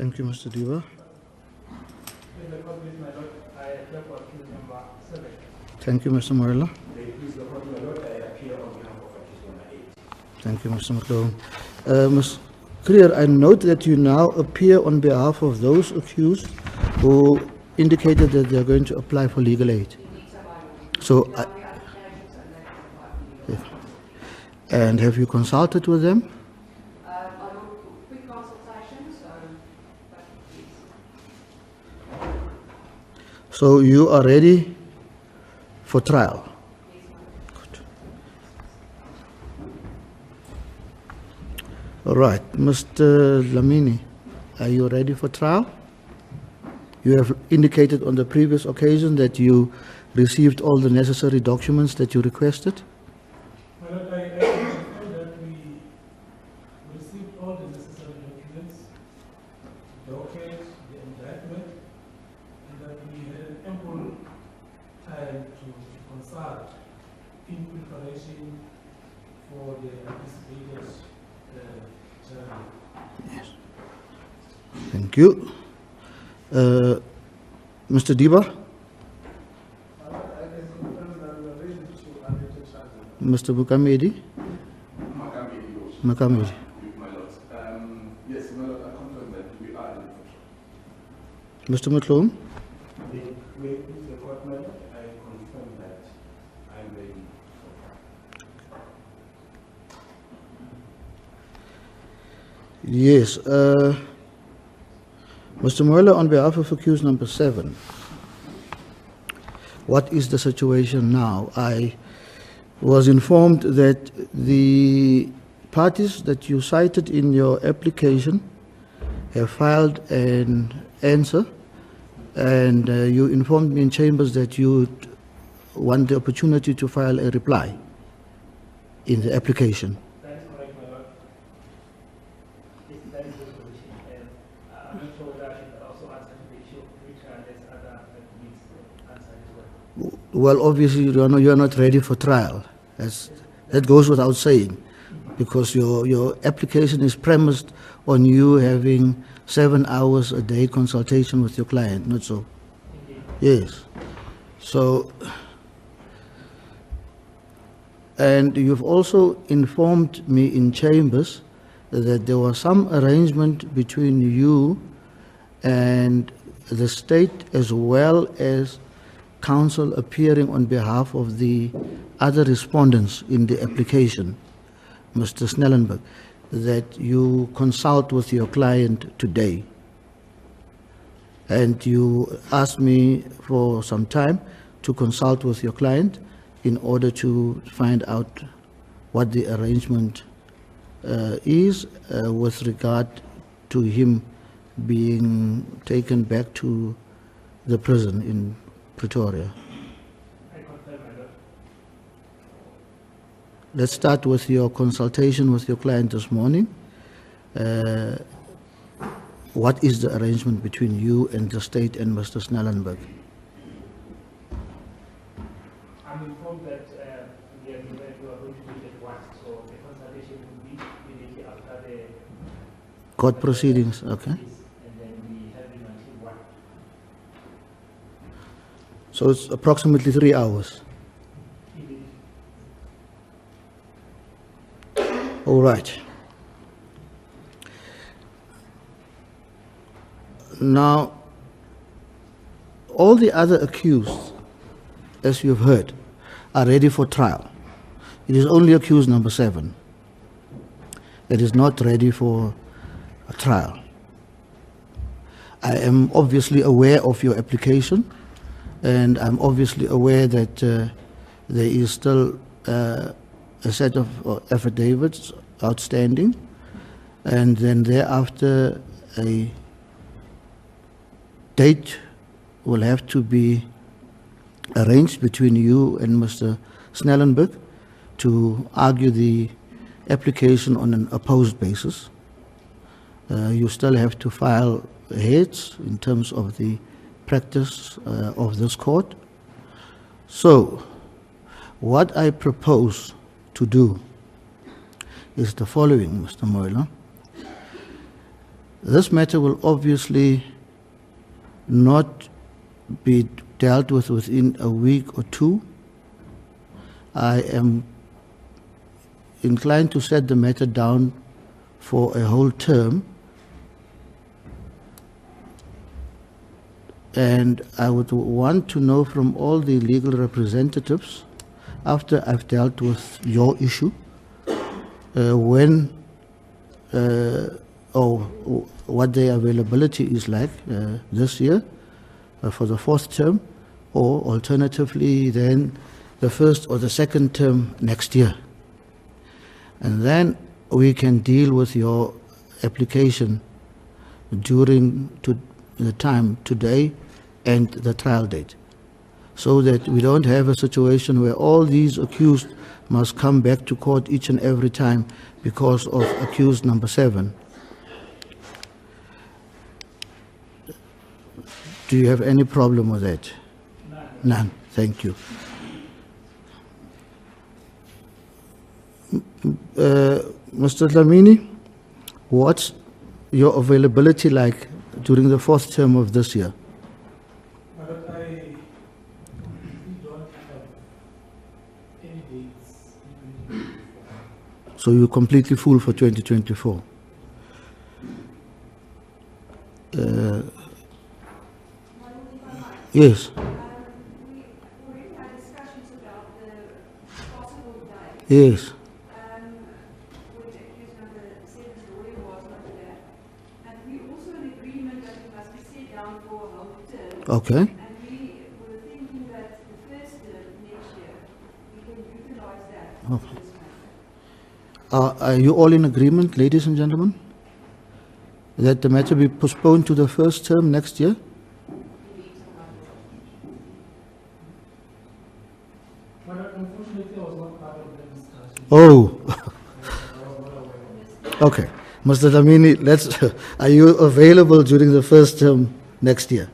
Thank you, Mr. Diva. Thank you, Mr. Morella. Thank you, Mr. McLeod. Ms. Creer, I note that you now appear on behalf of those accused who indicated that they are going to apply for legal aid. So, and have you consulted with them? Quick consultation, So you are ready for trial? Good. All right, Mr. Lamini, are you ready for trial? You have indicated on the previous occasion that you received all the necessary documents that you requested? Well, I confirm that we received all the necessary documents, the docket, the indictment, and that we had ample time to consult in preparation for the anticipated journey. Yes. Thank you. Mr. Diba? Mr. Bukamedi? Makamedi. Yes, my lord, I confirm that we are in the Mr. McLeod? With the court, my lord, I confirm that I'm ready for Yes. Mr. Morella, on behalf of accused number 7, what is the situation now? I was informed that the parties that you cited in your application have filed an answer, and you informed me in chambers that you want the opportunity to file a reply in the application. That is correct, my lord. That is the position. And I'm not sure whether I should also answer to the issue which there's other needs to answer as well. Well, obviously, you are not ready for trial. That goes without saying, because your application is premised on you having 7 hours a day consultation with your client, not so? Yes. So, and you've also informed me in chambers that there was some arrangement between you and the state, as well as counsel appearing on behalf of the other respondents in the application, Mr. Snellenberg, that you consult with your client today. And you asked me for some time to consult with your client in order to find out what the arrangement is with regard to him being taken back to the prison in Pretoria. I confirm, my lord. Let's start with your consultation with your client this morning. What is the arrangement between you and the state and Mr. Snellenberg? I'm informed that we are going to do it at once, so the consultation will be immediately after the Court proceedings, okay. and then we have him until 1. So it's approximately 3 hours. All right. Now, all the other accused, as you've heard, are ready for trial. It is only accused number 7 that is not ready for a trial. I am obviously aware of your application, and I'm obviously aware that there is still a set of affidavits outstanding, and then thereafter a date will have to be arranged between you and Mr. Snellenberg to argue the application on an opposed basis. You still have to file heads in terms of the practice of this court. So, what I propose to do is the following, Mr. Moyler. This matter will obviously not be dealt with within a week or two. I am inclined to set the matter down for a whole term, and I would want to know from all the legal representatives, after I've dealt with your issue, when or what their availability is like this year for the fourth term, or alternatively then the first or the second term next year. And then we can deal with your application during the time today and the trial date, so that we don't have a situation where all these accused must come back to court each and every time because of accused number 7. Do you have any problem with that? None. None. Thank you. Mr. Dlamini, what's your availability like during the fourth term of this year? But I don't have any dates in 2024. So you're completely full for 2024. Yes. We already had discussions about the possible dates. Yes. When the accused number 7's lawyer was not there. And we also in agreement that it must be set down for a whole term. Okay. And we were thinking that the first term next year, we can utilize that for this matter. Are you all in agreement, ladies and gentlemen, that the matter be postponed to the first term next year? But unfortunately, I was not part of the discussion. Oh, I was not aware of it. okay. Mr. Dlamini, are you available during the first term next year?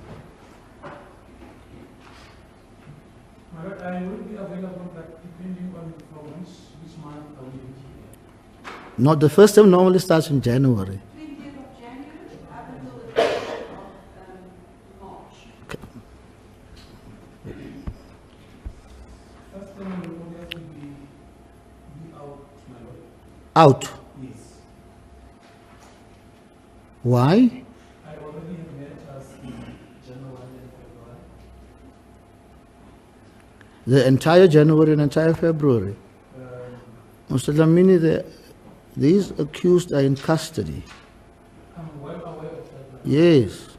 But I will be available, but depending on which month I will be here. Not the first term normally starts in January. 20th of January up until the 20th of March. First time I will obviously be out, my lord. Out. Yes. Why? I already have matters in January and February. The entire January and entire February. Mr. Dlamini, these accused are in custody. I'm well aware of that. Yes.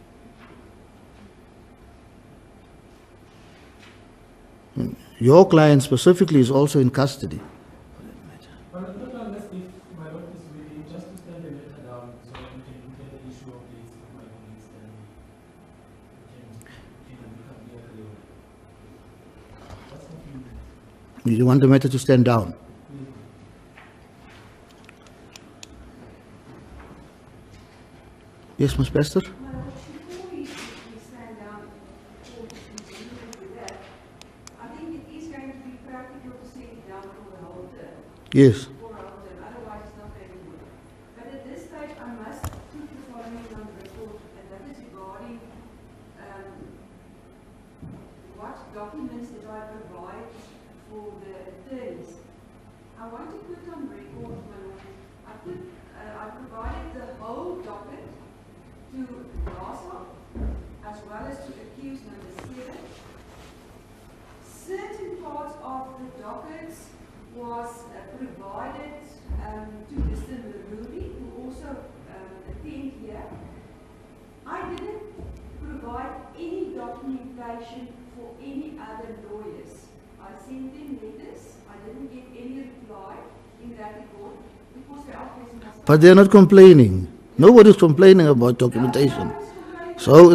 Your client specifically is also in custody. But not unless if my lord is willing just to stand the matter down so that we can look at the issue of this with my colleagues and we can become clear. That's what we need. You want the matter to stand down? Yes, Ms. Bester? Before we stand down or continue with that, I think it is going to be practical to set it down for the whole term. Yes. For a whole term, otherwise it's not going to work. But at this stage, I must put the following on the report, and that is regarding what documents did I provide for the attorneys. I want to put on record, my lord, I provided the whole docket to Gaza, as well as to accused number 7. Certain parts of the dockets was provided to Mr. Marubi, who also attended here. I didn't provide any documentation for any other lawyers. I sent them letters. I didn't get any reply in that regard because they obviously must. But they're not complaining. Nobody's complaining about documentation. So,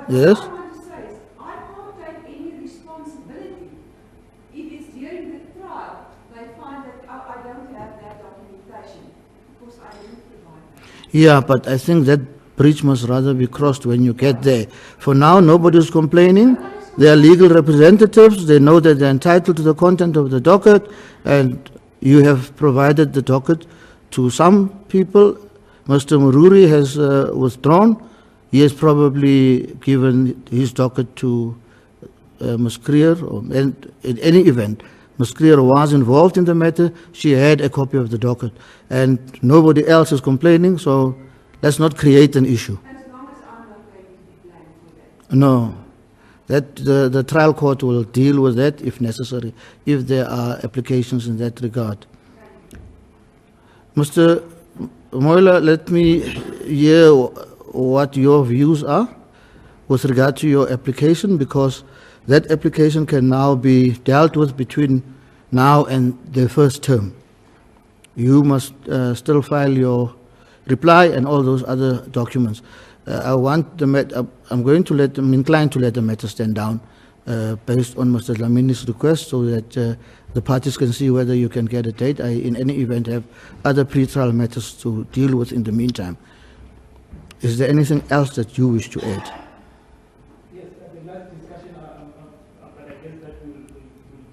yes? What I want to say is, I can't take any responsibility if it's during the trial they find that I don't have that documentation because I didn't provide that. Yeah, but I think that bridge must rather be crossed when you get there. For now, nobody's complaining. They are legal representatives. They know that they're entitled to the content of the docket, and you have provided the docket to some people, Mr. Mururi has withdrawn. He has probably given his docket to Ms. Creer, and in any event, Ms. Creer was involved in the matter. She had a copy of the docket, and nobody else is complaining, so let's not create an issue. As long as I'm not going to be blamed for that. No, that the trial court will deal with that if necessary, if there are applications in that regard. Mr. Moila, let me hear what your views are with regard to your application, because that application can now be dealt with between now and the first term. You must still file your reply and all those other documents. I'm inclined to let the matter stand down based on Mr. Dlamini's request, so that the parties can see whether you can get a date. I, in any event, have other pre-trial matters to deal with in the meantime. Is there anything else that you wish to add? Yes, the last discussion, but I guess that we'll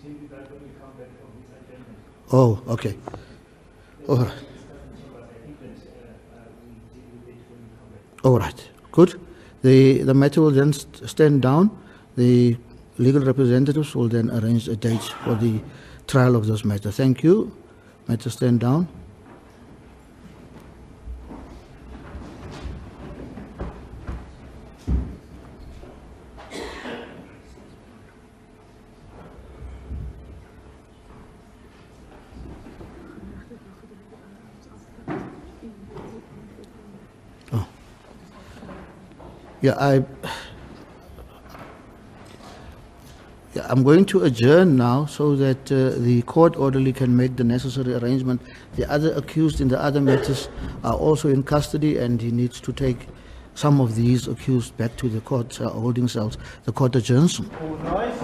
change that when we come back from this agenda. Oh, okay. All right. All right. Good. The matter will then stand down. The legal representatives will then arrange a date for the trial of this matter. Thank you. Matter stand down. Yeah, I'm going to adjourn now so that the court orderly can make the necessary arrangement. The other accused in the other matters are also in custody, and he needs to take some of these accused back to the court holding cells. The court adjourns. All rise.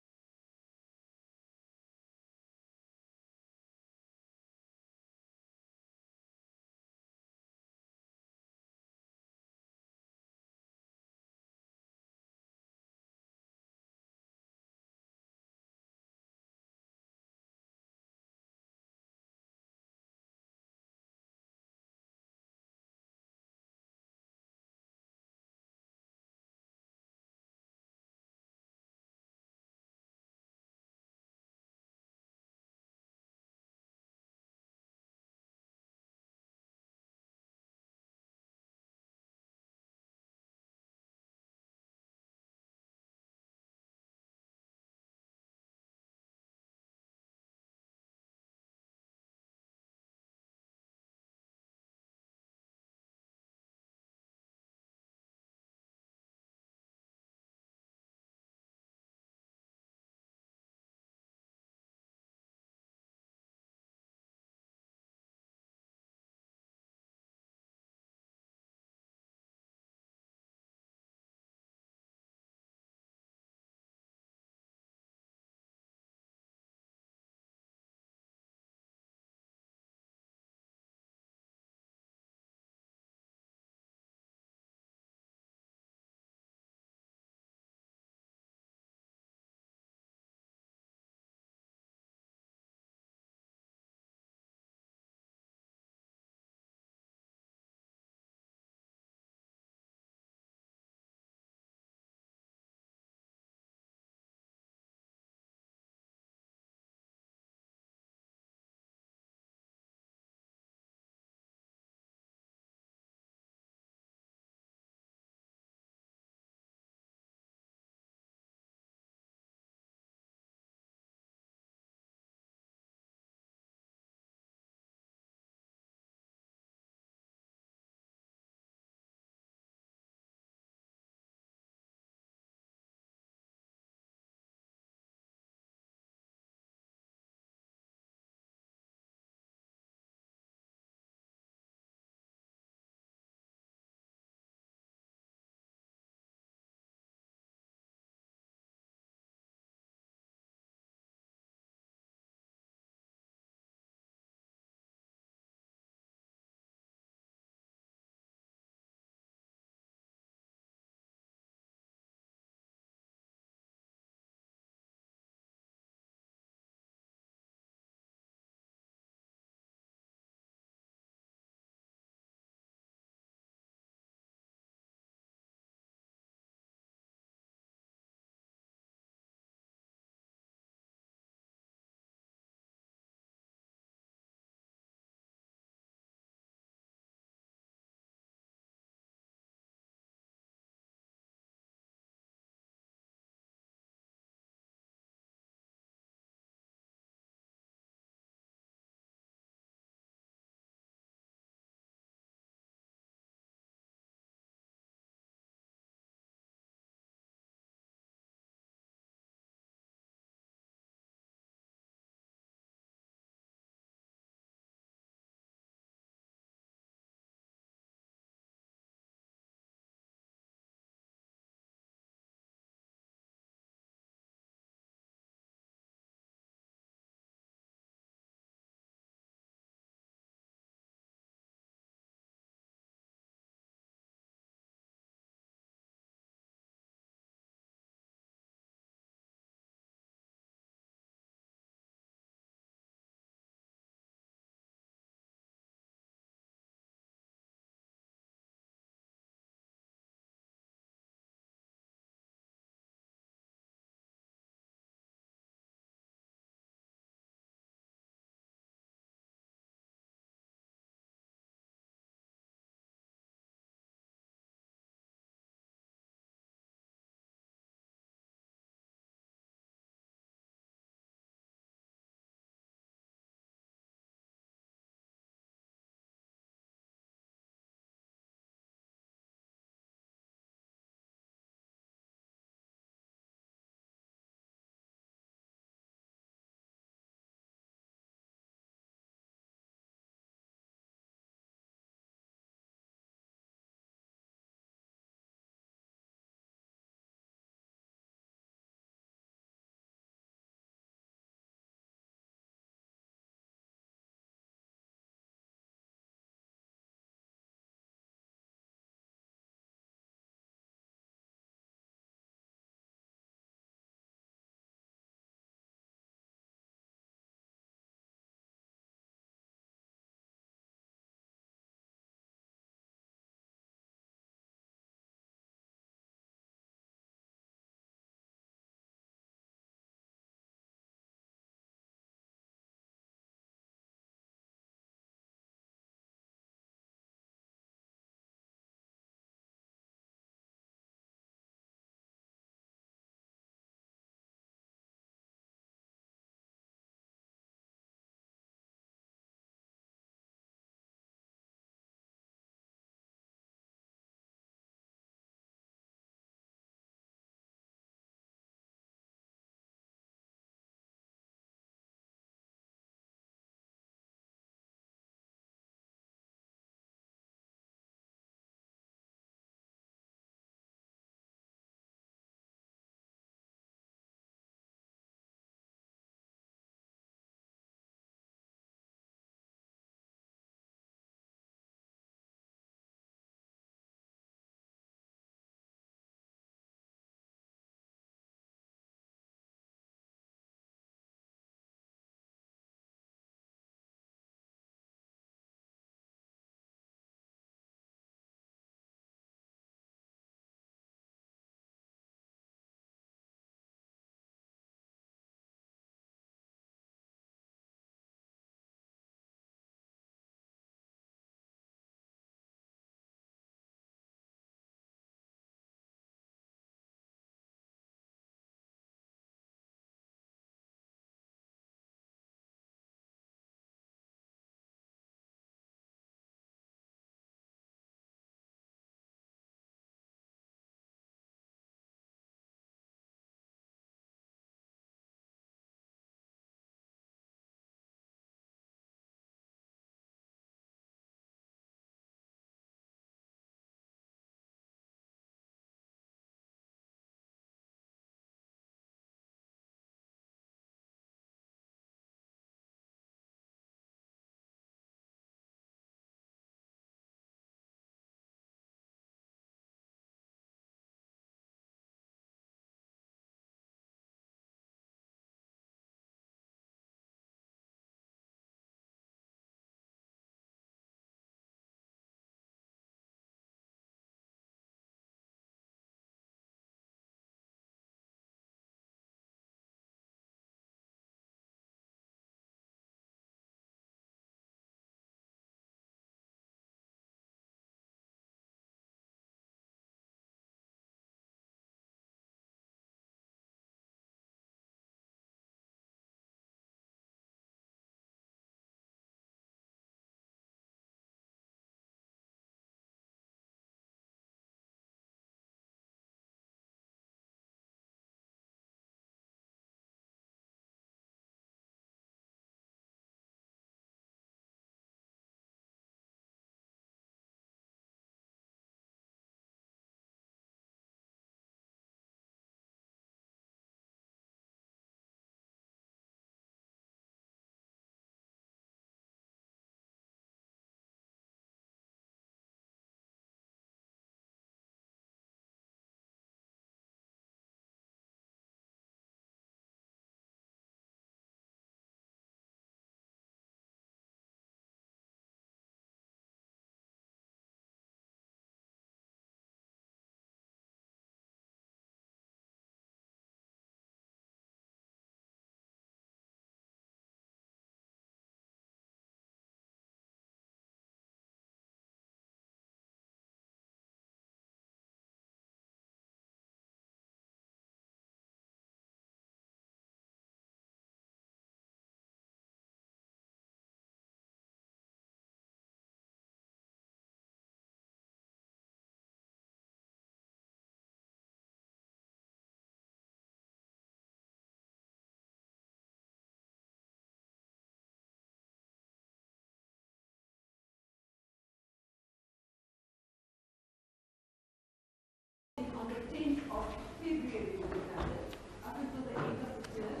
on the 10th of February, we did it, up until the end of the term.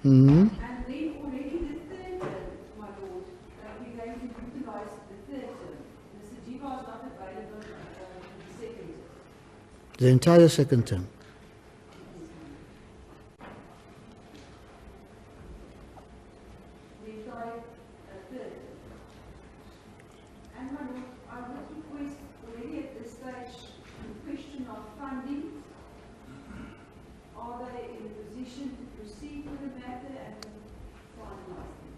Mm-hmm. And then already the third term, my lord, we're going to utilize the third term. Mr. Jiva is not available for the second term. The entire second term. The entire third term. And my lord, I would request already at this stage the question of funding. Are they in a position to proceed with the matter and finalize them?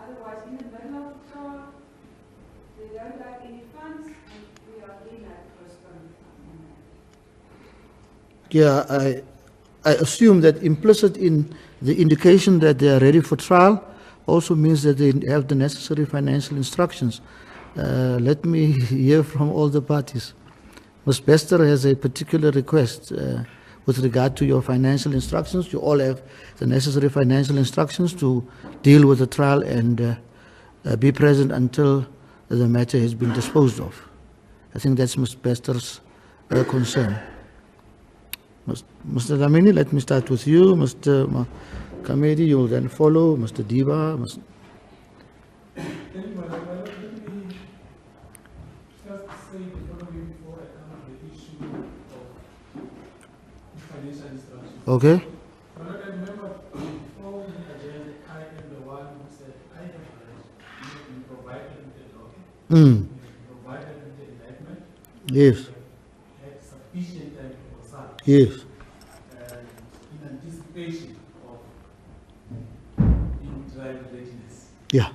Otherwise, in the middle of the trial, they don't have any funds and we are again at postponement. Yeah, I assume that implicit in the indication that they are ready for trial also means that they have the necessary financial instructions. Let me hear from all the parties. Ms. Bester has a particular request with regard to your financial instructions. You all have the necessary financial instructions to deal with the trial and be present until the matter has been disposed of. I think that's Ms. Bester's concern. Mr. Dlamini, let me start with you. Mr. Kamedi, you will then follow. Mr. Diba. Thank you, Madam. Let me just say the following before I come to the issue of financial instructions. Okay. But I remember before we adjourned, I am the one who said, I have been provided with the document, provided with the indictment. Yes. Had sufficient time to consult. Yes. And in anticipation of being trial readiness. Yeah.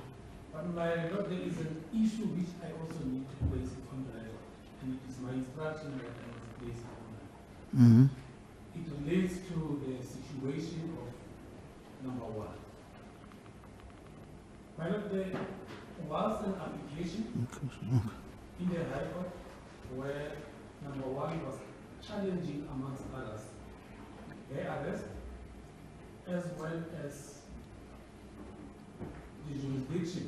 But my Lord, there is an issue which I also need to place it on the record, and it is my instruction that I must place it on the record. It relates to the situation of number one. My Lord, there was an application in the High Court where number one was challenging, amongst others, their arrest as well as the jurisdiction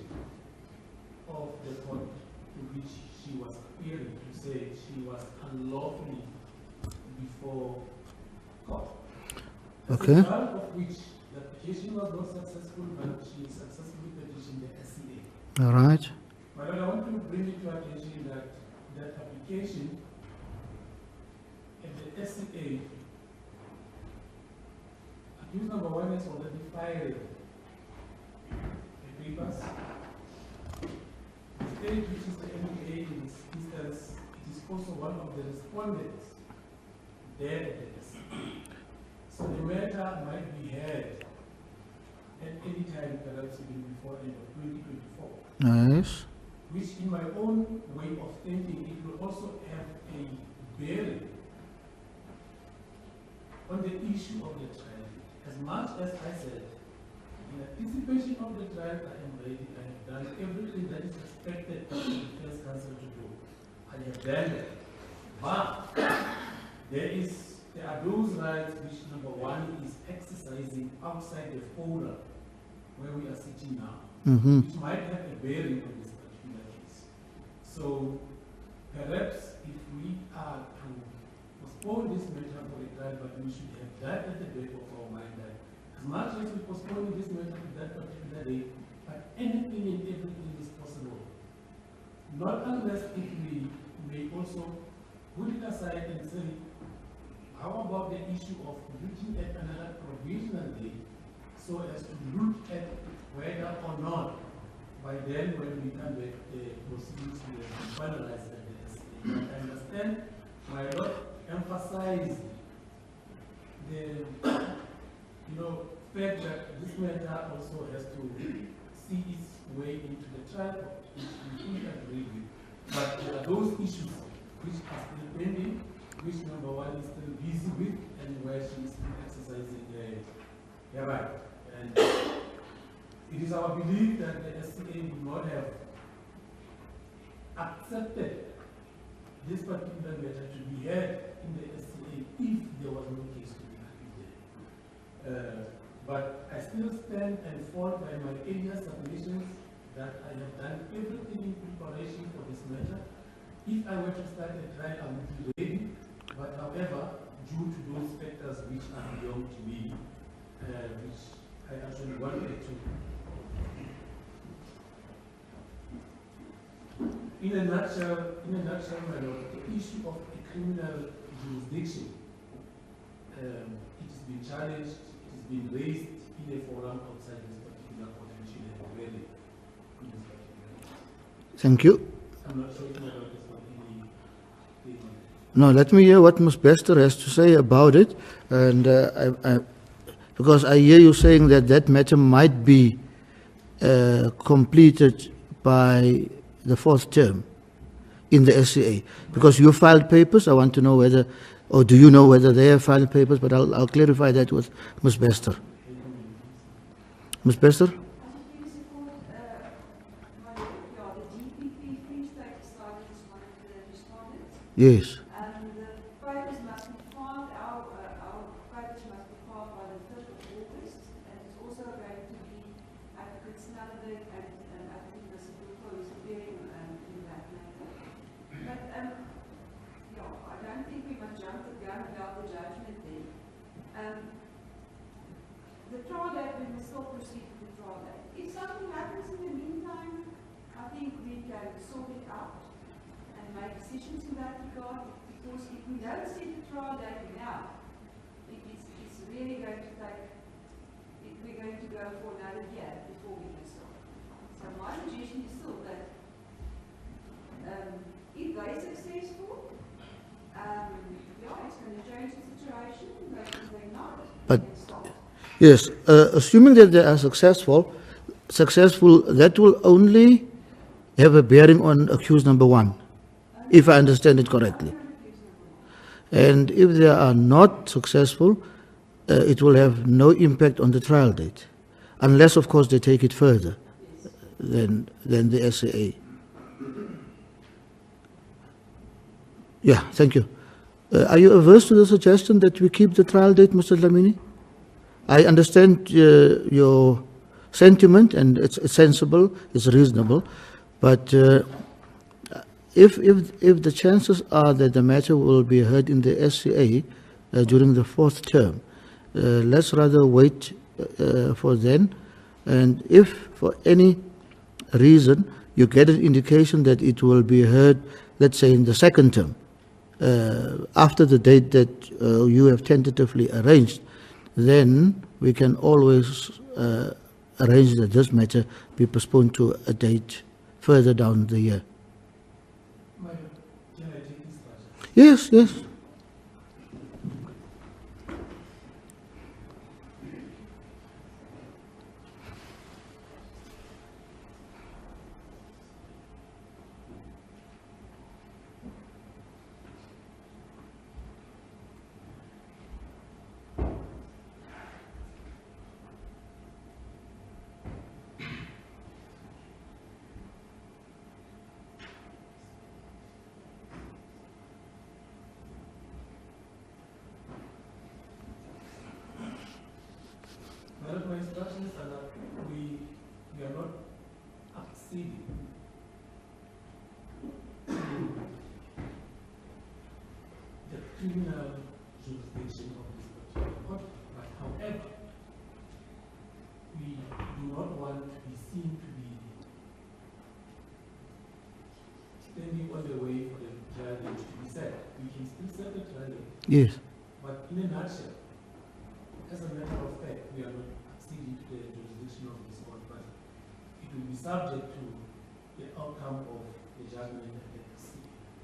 of the court to which she was appearing, to say she was unlawfully before court. Okay. As a result of which the application was not successful, but she successfully petitioned the SCA. All right. But I want to bring it to attention that that application at the SCA, accused number one has already filed the papers. The state, which is the NEA in this instance, it is also one of the respondents there at the SCA. So the matter might be heard at any time, perhaps even before end of 2024. Nice. Which in my own way of thinking, it will also have a bearing on the issue of the trial. As much as I said, in anticipation of the trial, I am ready. I have done everything that is expected of the defense counsel to do. I have done that. But there are those rights which number one is exercising outside the forum where we are sitting now, which might have a bearing on this particular case. So perhaps if we are to postpone this matter for a time, but we should have that at the back of our mind that as much as we postpone this matter to that particular day, but anything and everything is possible. Not unless if we may also put it aside and say, how about the issue of looking at another provisional date so as to look at whether or not by then when we come back the proceedings will be finalized at the SCA. I understand my Lord emphasized the fact that this matter also has to see its way into the trial, which we fully agree with. But there are those issues which are still pending, which number one is still busy with, and where she is still exercising her right. And it is our belief that the SCA would not have accepted this particular matter to be heard in the SCA if there was no case to be argued there. But I still stand and fall by my earlier submissions that I have done everything in preparation for this matter. if I were to start a trial, I would be ready, but however, due to those factors which are beyond me, which I actually wanted to. In a nutshell, my lord, the issue of a criminal jurisdiction, it has been challenged, it has been raised in a forum outside this particular court, which you have really in this particular. Thank you. I'm not sure if my lord has got anything on it. No, let me hear what Ms. Bester has to say about it, and because I hear you saying that that matter might be completed by the fourth term in the SCA. Because you filed papers, I want to know whether, or do you know whether they have filed papers, but I'll clarify that with Ms. Bester. Ms. Bester? As you previously called, the DPP Free State decided it's one of the respondents. Yes. And the papers must be filed, our papers must be filed by the 3rd of August, and it's also going to be Advocate Snellenberg and Advocate Mr. who is appearing in that matter. But, I don't think we must jump the gun about the judgment there. The trial date, we must still proceed with the trial date. If something happens in the meantime, I think we can sort it out and make decisions in that regard, because if we don't set the trial date now, it's really going to take, we're going to go for another year before we can start. So my suggestion is still that if they're successful, it's going to change the situation, but if they're not, But- we can start. Yes, assuming that they are successful, that will only have a bearing on accused number 1, if I understand it correctly. And if they are not successful, it will have no impact on the trial date, unless, of course, they take it further than the SAA. Yeah, thank you. Are you averse to the suggestion that we keep the trial date, Mr. Dlamini? I understand your sentiment, and it's sensible, it's reasonable, but if the chances are that the matter will be heard in the SCA during the 4th term, let's rather wait for then, and if for any reason you get an indication that it will be heard, let's say in the 2nd term, after the date that you have tentatively arranged, then we can always arrange that this matter be postponed to a date further down the year. Madam, can I take this question? Yes, yes. Madam, my instructions are that we are not acceding to the criminal jurisdiction of this particular court, but however, we do not want to be seen to be standing on the way for the trial date to be set. We can still set the trial date, Yes. but in a nutshell, as a matter of fact, we are not acceding to the jurisdiction of this court, but it will be subject to the outcome of the judgment at the SCA.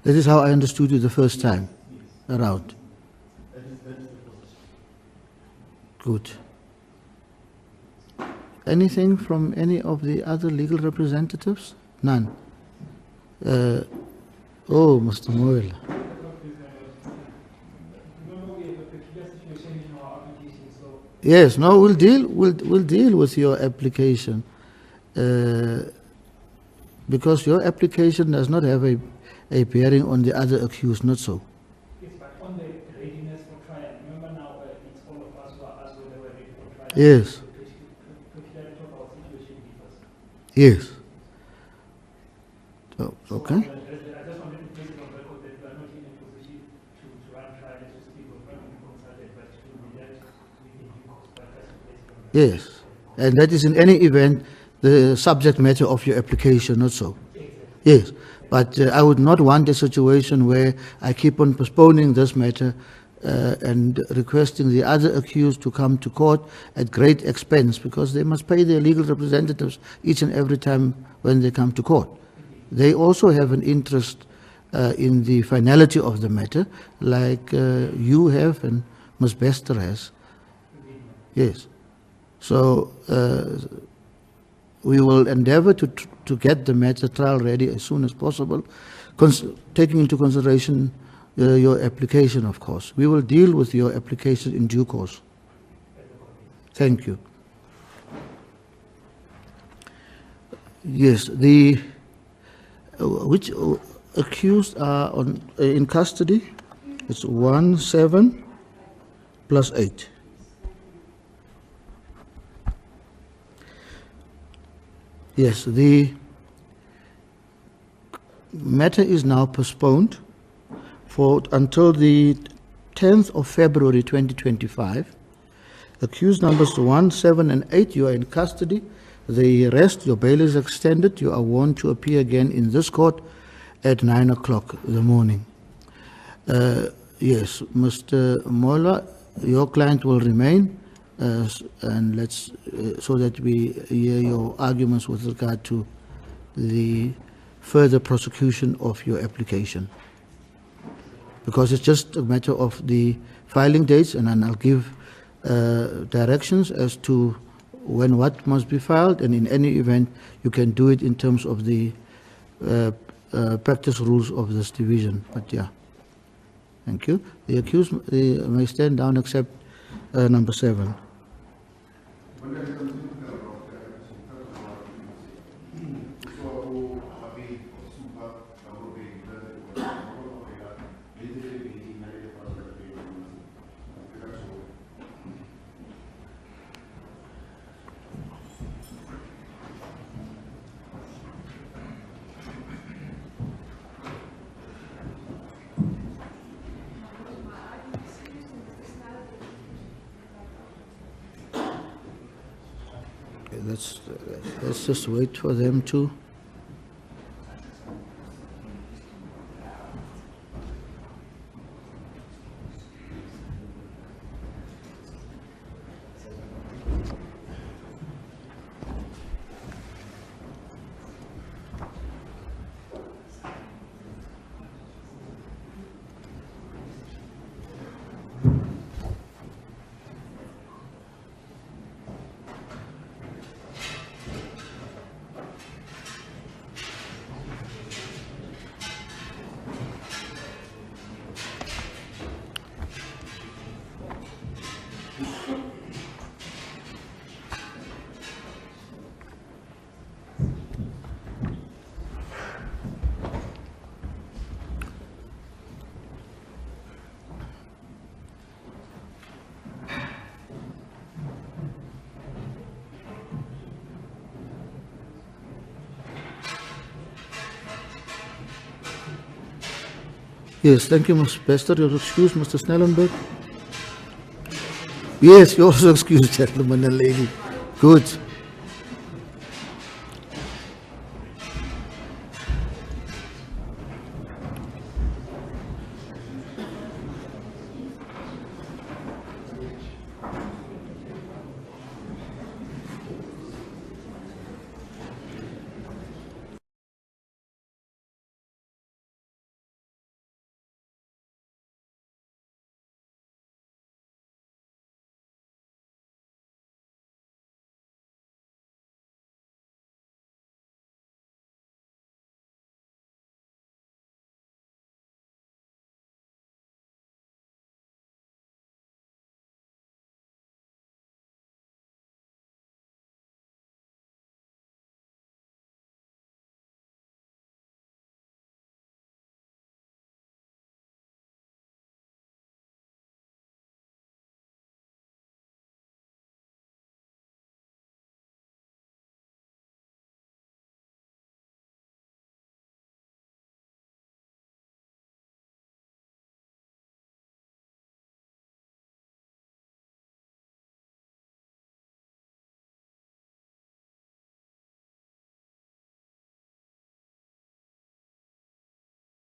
That is how I understood you the first time Yes, around. that is the position. Good. Anything from any of the other legal representatives? None. Mr. Moyle. Remember, we have a peculiar situation in our application, so Yes, no, we'll deal with your application, because your application does not have a bearing on the other accused, not so. yes, but on the readiness for trial, remember now it's all of us who are asked whether we're ready for trial. Yes. The peculiarity of our situation differs. Yes. So Okay. I just wanted to place it Yes. And that is in any event the subject matter of your application, not so. Yes. But I would not want a situation where I keep on postponing this matter and requesting the other accused to come to court at great expense, because they must pay their legal representatives each and every time when they come to court. They also have an interest in the finality of the matter, like you have and Ms. Bester has. Yes. So we will endeavor to get the matter trial ready as soon as possible, taking into consideration your application, of course. We will deal with your application in due course. Thank you. Yes, the which accused are in custody? It's 1, 7 plus 8. Yes, the matter is now postponed until the 10th of February 2025. Accused numbers 1, 7, and 8, you are in custody. The rest, your bail is extended. You are warned to appear again in this court at 9 o'clock in the morning. Yes, Mr. Mola, your client will remain, and let's so that we hear your arguments with regard to the further prosecution of your application. Because it's just a matter of the filing dates, and then I'll give directions as to when what must be filed, and in any event, you can do it in terms of the practice rules of this division. But yeah, thank you. The accused may stand down except number 7. Let's just wait for them to. Yes, thank you, Ms. Bester. You're excused, Mr. Snellenberg. Yes, you're also excused, gentlemen and lady. Good.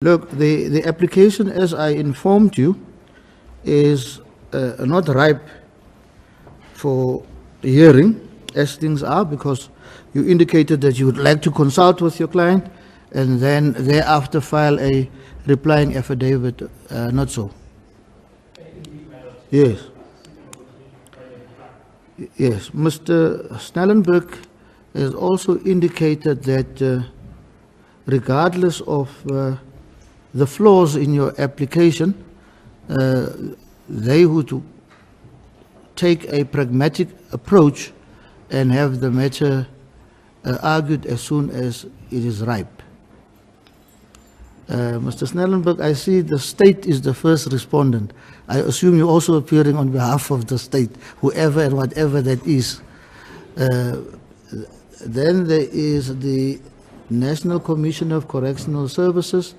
Look, the application, as I informed you, is not ripe for hearing, as things are, because you indicated that you would like to consult with your client and then thereafter file a replying affidavit. Not so. Yes. Yes. Mr. Snellenberg has also indicated that regardless of the flaws in your application, they would take a pragmatic approach and have the matter argued as soon as it is ripe. Mr. Snellenberg, I see the state is the first respondent. I assume you're also appearing on behalf of the state, whoever and whatever that is. Then there is the National Commissioner of Correctional Services,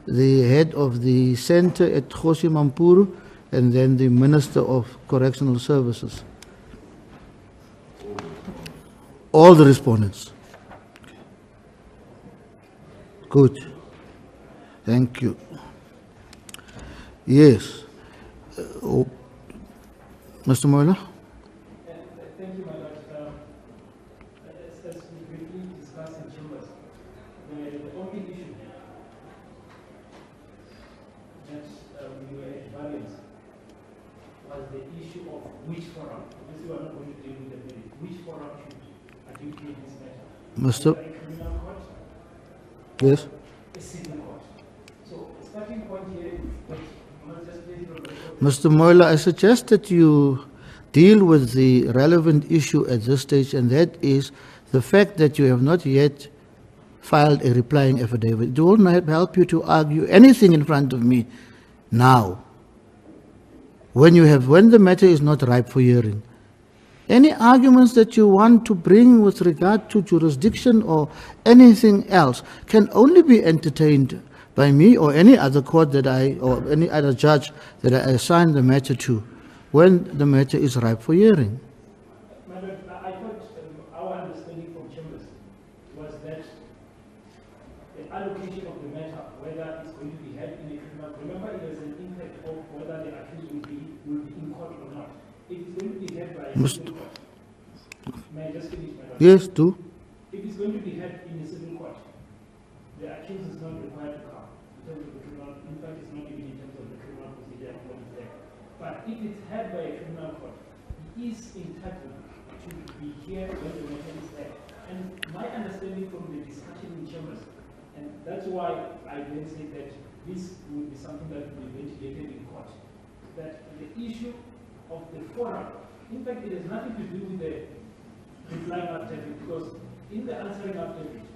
the head of the center at Kgosi Mampuru, and then the Minister of Correctional Services. All the respondents. Good. Thank you. Yes. Mr. Moila? Thank you, my Lord. As we briefly discussed in chambers, the only issue that we were at variance was the issue of which forum. Obviously, we are not going to deal with the bill. Which forum should adjudicate this matter? Mr. A criminal court? Yes. A civil court. So, starting point here is that not just based on the record. Mr. Moila, I suggest that you deal with the relevant issue at this stage, and that is the fact that you have not yet filed a replying affidavit. It will not help you to argue anything in front of me now, when the matter is not ripe for hearing. Any arguments that you want to bring with regard to jurisdiction or anything else can only be entertained by me or any other court or any other judge that I assign the matter to when the matter is ripe for hearing. Madam, I thought our understanding from chambers was that the allocation of the matter, whether it's going to be held in a criminal, remember it has an impact of whether the accused will be in court or not. If it's going to be held by a civil court, may I just finish, Madam? Yes, do. If it's going to be held in a civil court, the accused is not required to come in terms of the criminal. In fact, it's not even in terms of the criminal procedure and what is there. But if it's held by a criminal court, he is entitled to be here when the matter is there. And my understanding from the discussion in chambers, and that's why I then say that this would be something that will be ventilated in court, that the issue of the forum, in fact, it has nothing to do with the replying affidavit, because in the answering affidavit,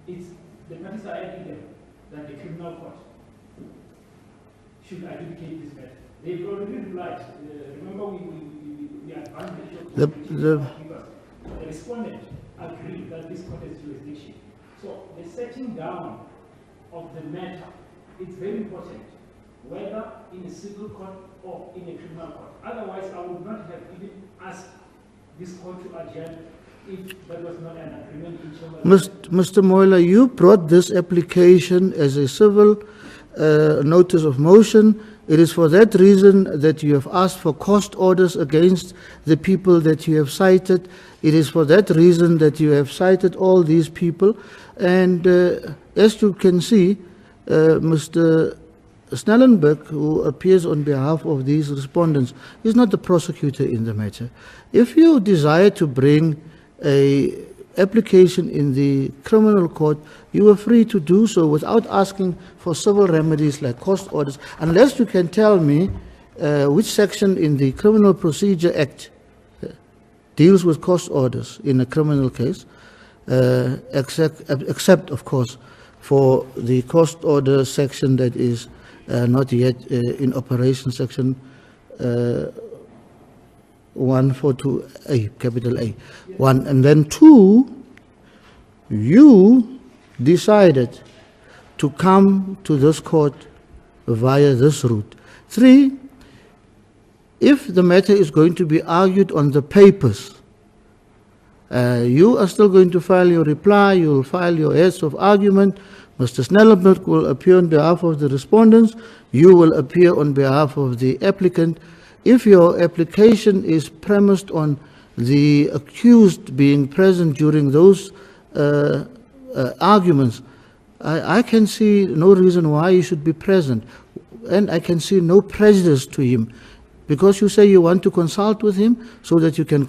it's the parties are evident that the criminal court should adjudicate this matter. They've already replied. Remember, we advanced the issue of the respondent agreed that this court has jurisdiction. So the setting down of the matter, it's very important, whether in a civil court or in a criminal court. Otherwise, I would not have even asked this court to adjourn if that was not an agreement in chambers. Mr. Moila, you brought this application as a civil notice of motion. It is for that reason that you have asked for cost orders against the people that you have cited. It is for that reason that you have cited all these people. And as you can see, Mr. Snellenberg, who appears on behalf of these respondents, is not the prosecutor in the matter. If you desire to bring an application in the criminal court, you are free to do so without asking for civil remedies like cost orders, unless you can tell me which section in the Criminal Procedure Act deals with cost orders in a criminal case, except, of course, for the cost order section that is not yet in operation, section 142A, capital A. 1, and then 2, you decided to come to this court via this route. 3, if the matter is going to be argued on the papers, you are still going to file your reply, you will file your heads of argument, Mr. Snellenberg will appear on behalf of the respondents. You will appear on behalf of the applicant. If your application is premised on the accused being present during those arguments, I can see no reason why he should be present, and I can see no prejudice to him, because you say you want to consult with him so that you can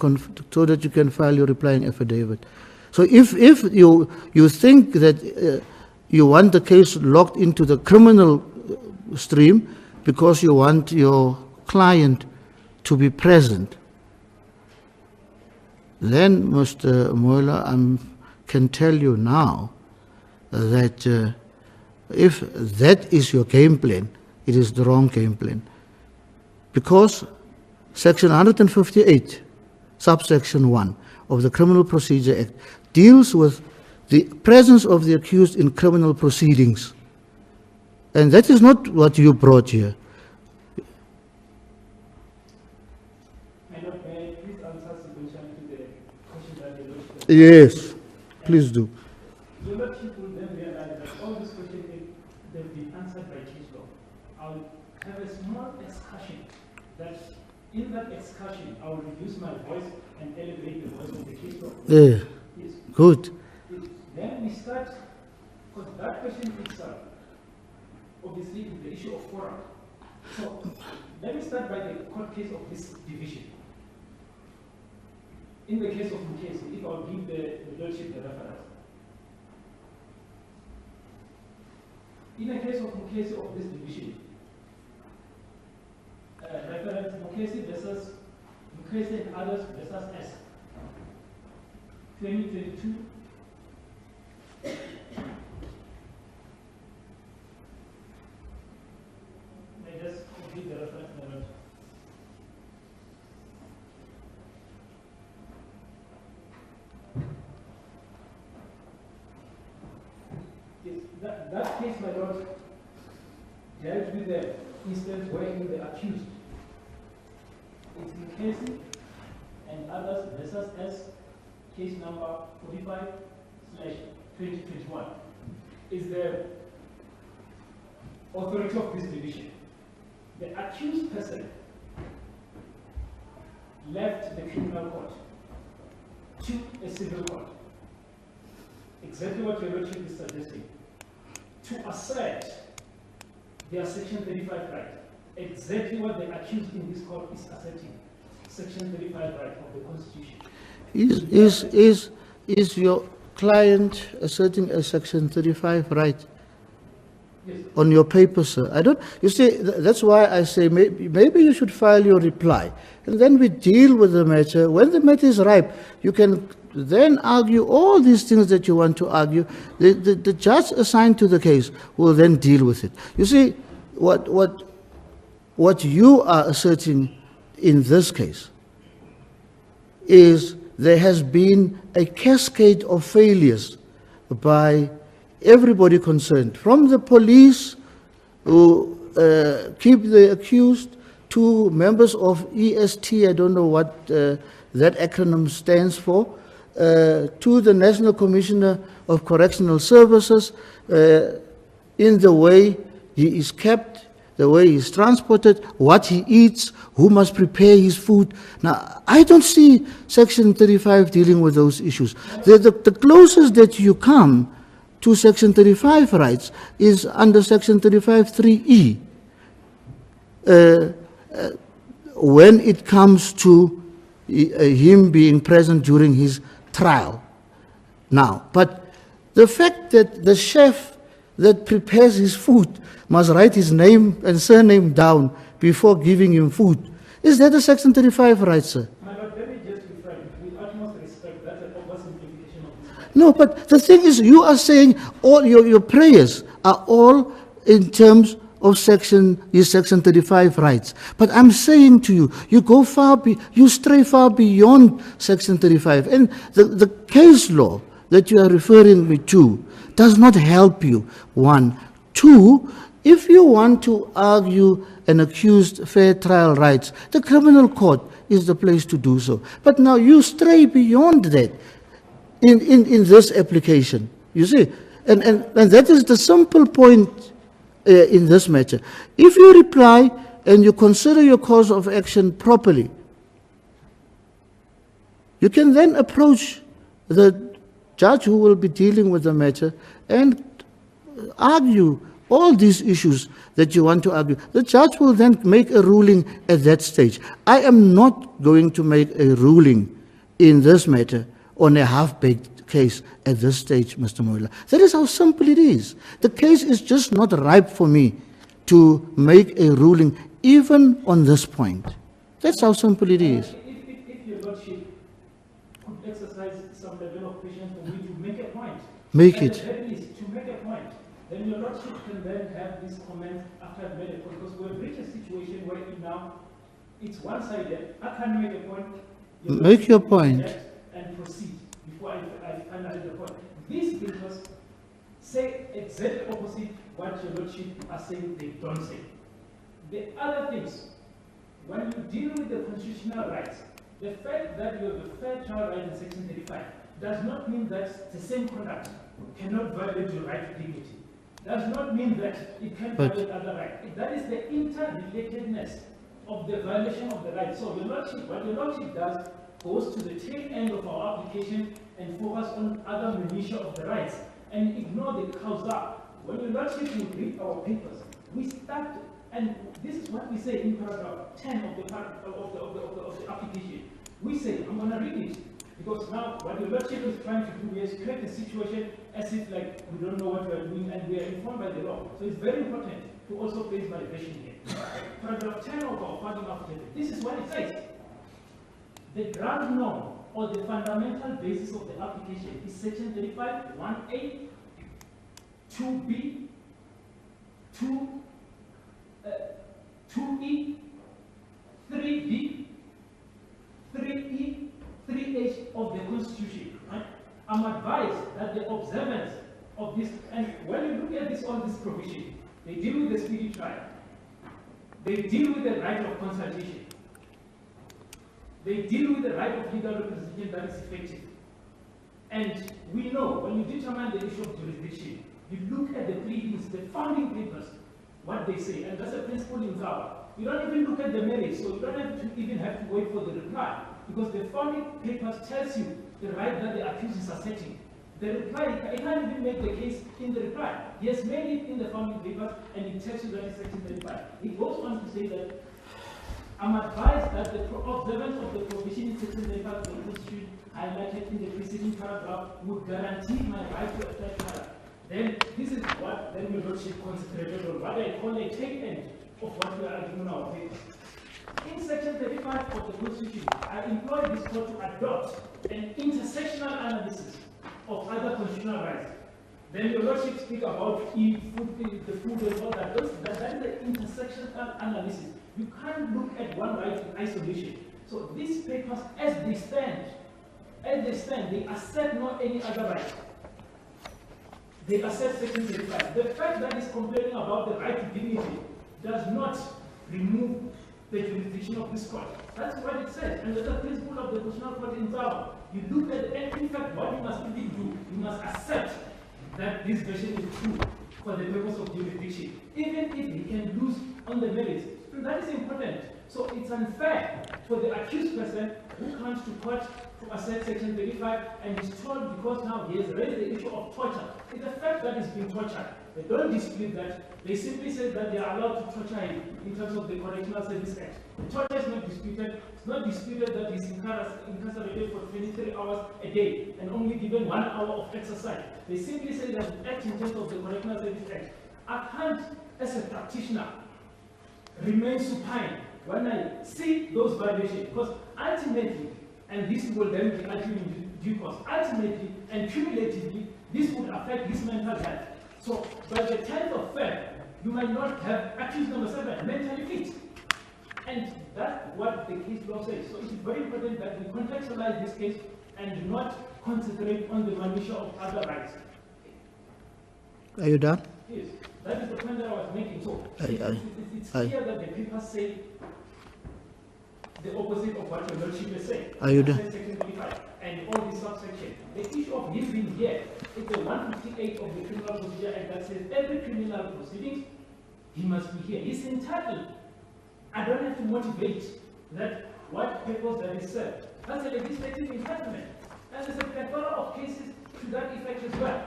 file your replying affidavit. So if you think that you want the case locked into the criminal stream because you want your client to be present, then, Mr. Moeller, I can tell you now that if that is your game plan, it is the wrong game plan. Because Section 158, subsection 1 of the Criminal Procedure Act deals with the presence of the accused in criminal proceedings. And that is not what you brought here. Yes, please do. So that people then realize that all these questions, they've been answered by case law. I'll have a small excursion that in that excursion, I will reduce my voice and elevate the voice of the case law. Yeah, Yes. good. Then we start, because that question itself, obviously, is the issue of forum. So let me start by the court case of this division. In the case of Mukesi, if I'll give the Lordship the reference. In the case of Mukesi of this division, reference Mukesi versus Mukesi and others versus S. 2022. I just give the reference number. That case, my lord, dealt with the instance wherein the accused is Mukesi and others versus S, case number 45/2021, is the authority of this division. The accused person left the criminal court to a civil court. Exactly what your lordship is suggesting. To assert their Section 35 right. Exactly what the accused in this court is asserting. Section 35 right of the Constitution. Is your client asserting a Section 35 right? Yes. On your paper, sir? I don't. You see, that's why I say maybe you should file your reply, and then we deal with the matter. When the matter is ripe, you can then argue all these things that you want to argue. The judge assigned to the case will then deal with it. You see, what you are asserting in this case is there has been a cascade of failures by everybody concerned, from the police who keep the accused to members of EST, I don't know what that acronym stands for, to the National Commissioner of Correctional Services, in the way he is kept, the way he is transported, what he eats, who must prepare his food. Now, I don't see Section 35 dealing with those issues. The closest that you come to Section 35 rights is under Section 35(3)(e), when it comes to him being present during his trial. Now, but the fact that the chef that prepares his food must write his name and surname down before giving him food, is that a Section 35 right, sir? My lord, let me just be frank. With utmost respect, that's an oversimplification of this. No, but the thing is, you are saying all your prayers are all in terms of Section 35 rights. But I'm saying to you, you stray far beyond Section 35. And the case law that you are referring me to does not help you, one. Two, if you want to argue an accused fair trial rights, the criminal court is the place to do so. But now you stray beyond that in this application, you see. And that is the simple point in this matter. If you reply and you consider your course of action properly, you can then approach the judge who will be dealing with the matter and argue all these issues that you want to argue. The judge will then make a ruling at that stage. I am not going to make a ruling in this matter on a half-baked case at this stage, Mr. Moila. That is how simple it is. The case is just not ripe for me to make a ruling even on this point. That's how simple it is. If your lordship could exercise some level of patience for me to make a point, Make it. At least to make a point, then your lordship can then have this comment after I've made a point, because we've reached a situation where now it's one-sided. I can make a point. Make your point. And proceed before I finalize the point. These papers say exactly opposite what your lordship are saying they don't say. The other things, when you deal with the constitutional rights, the fact that you have a fair trial right in Section 35 does not mean that the same conduct cannot violate your right to dignity. Does not mean that it can violate other rights. That is the interrelatedness of the violation of the right. So your lordship, what your lordship does goes to the tail end of our application and focus on other minutiae of the rights and ignore the causa. When your lordship will read our papers, we start, and this is what we say in paragraph 10 of the application. We say, I'm going to read it, because now what your lordship is trying to do is create a situation as if like we don't know what we are doing and we are informed by the law. So it's very important to also place my version here. Paragraph 10 of our funding affidavit, this is what it says. The ground norm or the fundamental basis of the application is Section 35, 1A, 2B, 2E, 3B, 3E, 3H of the Constitution. Right? I'm advised that the observance of this, and when you look at this on this provision, they deal with the speedy trial, they deal with the right of consultation, they deal with the right of legal representation that is effective. And we know when you determine the issue of jurisdiction, you look at the pleadings, the founding papers, what they say, and that's a principle in Thabo. You don't even look at the merits, so you don't have to even have to wait for the reply, because the founding papers tells you the right that the accused is asserting. The reply, he can't even make the case in the reply. He has made it in the founding papers, and it tells you that it's Section 35. It goes on to say that I'm advised that the observance of the provision in Section 35 of the Constitution highlighted in the preceding paragraph would guarantee my right to a fair trial. Then this is what then your lordship concentrated on, what I call a tail end of what we are arguing on our papers. In Section 35 of the Constitution, I employ this court to adopt an intersectional analysis of other constitutional rights. Then your lordship speak about the food and all that. That is the intersectional analysis. You can't look at one right in isolation. So these papers, as they stand, they assert not any other right. They assert Section 35. The fact that it's complaining about the right to dignity does not remove the jurisdiction of this court. That's what it says. And that's the principle of the Constitutional Court in Thabo. You look at, and in fact, what you must really do, you must accept that this version is true for the purpose of jurisdiction, even if he can lose on the merits. And that is important. So it's unfair for the accused person who comes to court to assert Section 35 and is told because now he has raised the issue of torture. It's the fact that he's being tortured. They don't dispute that. They simply say that they are allowed to torture him in terms of the Correctional Service Act. The torture is not disputed. It's not disputed that he's incarcerated for 23 hours a day and only given 1 hour of exercise. They simply say that the act in terms of the Correctional Service Act. I can't, as a practitioner, remain supine when I see those violations, because ultimately, and this will then be argued in due course, ultimately and cumulatively, this would affect his mental health. So by the 10th of Feb, you might not have accused number 7 mentally fit. And that's what the case law says. So it's very important that we contextualize this case and do not concentrate on the minutiae of other rights. Are you done? Yes, that is the point that I was making. So it's clear that the papers say the opposite of what your Lordship is saying. Are you done? Section 25 and all these subsection. The issue of him being here, it's the 158 of the Criminal Procedure Act that says every criminal proceedings, he must be here. He's entitled. I don't have to motivate that what purpose that is served. That's a legislative entitlement. And there's a plethora of cases to that effect as well.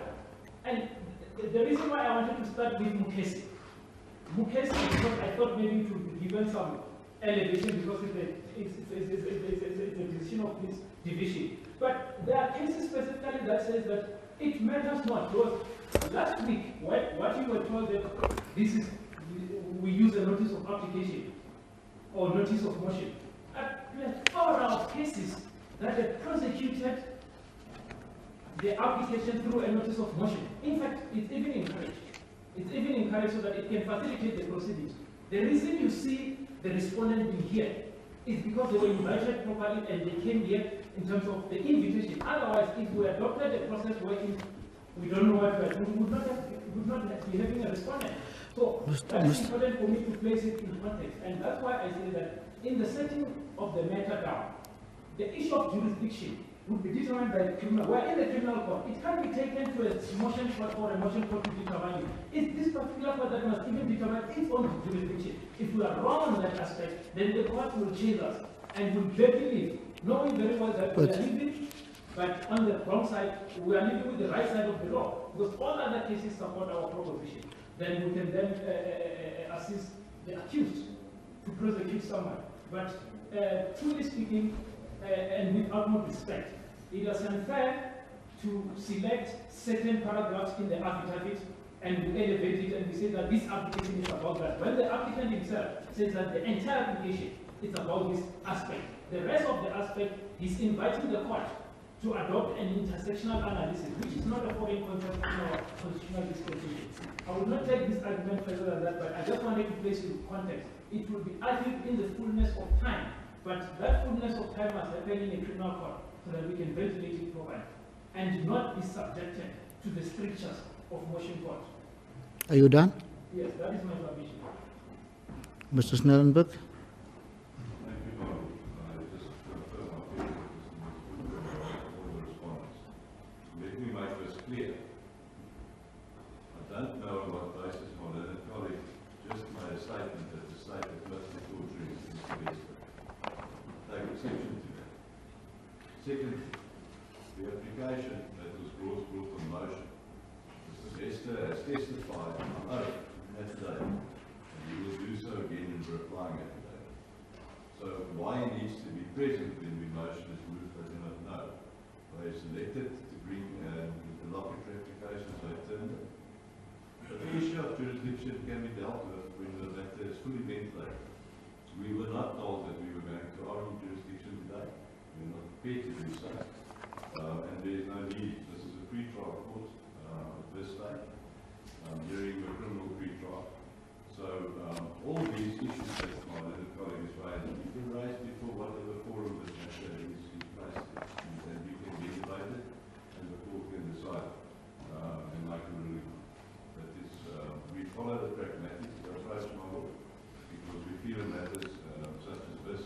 And the reason why I wanted to start with Mukesi, because I thought maybe it would be given some elevation because it's a decision of this division. But there are cases specifically that says that it matters not. Because last week, what you were told that this is, we use a notice of application or notice of motion. A plethora of cases that have prosecuted the application through a notice of motion. In fact, it's even encouraged. It's even encouraged so that it can facilitate the proceedings. The reason you see the respondent being here is because they were invited properly and they came here in terms of the invitation. Otherwise, if we adopted the process working, we don't know what we are doing, we would not be having a respondent. So that's important for me to place it in context. And that's why I say that in the setting of the matter down, the issue of jurisdiction would be determined by the criminal. Where in the criminal court, it can't be taken to a motion court or a motion court to determine it. It's this particular court that must even determine its own jurisdiction. If we are wrong on that aspect, then the court will chase us and will gladly leave, knowing very well that we are living, but on the wrong side, we are living with the right side of the law. Because all other cases support our proposition. Then we can then assist the accused to prosecute someone. But truly speaking, and with utmost respect, it is unfair to select certain paragraphs in the affidavit and we elevate it and we say that this application is about that. When the applicant himself says that the entire application is about this aspect, the rest of the aspect is inviting the court to adopt an intersectional analysis, which is not a foreign concept in our constitutional dispensation. I will not take this argument further than that, but I just wanted to place it in context. It will be argued in the fullness of time. But that fullness of time must happen in a criminal court so that we can ventilate it properly and not be subjected to the strictures of motion court. Are you done? Yes, that is my submission. Mr. Snellenberg? Thank you, Bob. I just confirm my feelings with all the respondents. Let me make this clear. I don't know on what basis my learned colleague just made a statement that the state of military torture is Mr. Bester. Take exception to that. Secondly, the application that was brought on motion, Mr. Bester has testified on oath that day, and he will do so again in replying at the day. So why he needs to be present when we motion is moved, I do not know. They selected to bring interlocutory applications, I turned it. But the issue of jurisdiction can be dealt with when the matter is fully ventilated. We were not told that we were going to argue jurisdiction today. We were not prepared to do so. And there is no need. This is a pre-trial court at this stage, during a criminal pre-trial. So all these issues that my little colleague is raising, you can raise before whatever forum this matter is placed in. And we can ventilate it, and the court can decide and make a ruling. That is, we follow the pragmatic approach model. Because we feel in matters such as this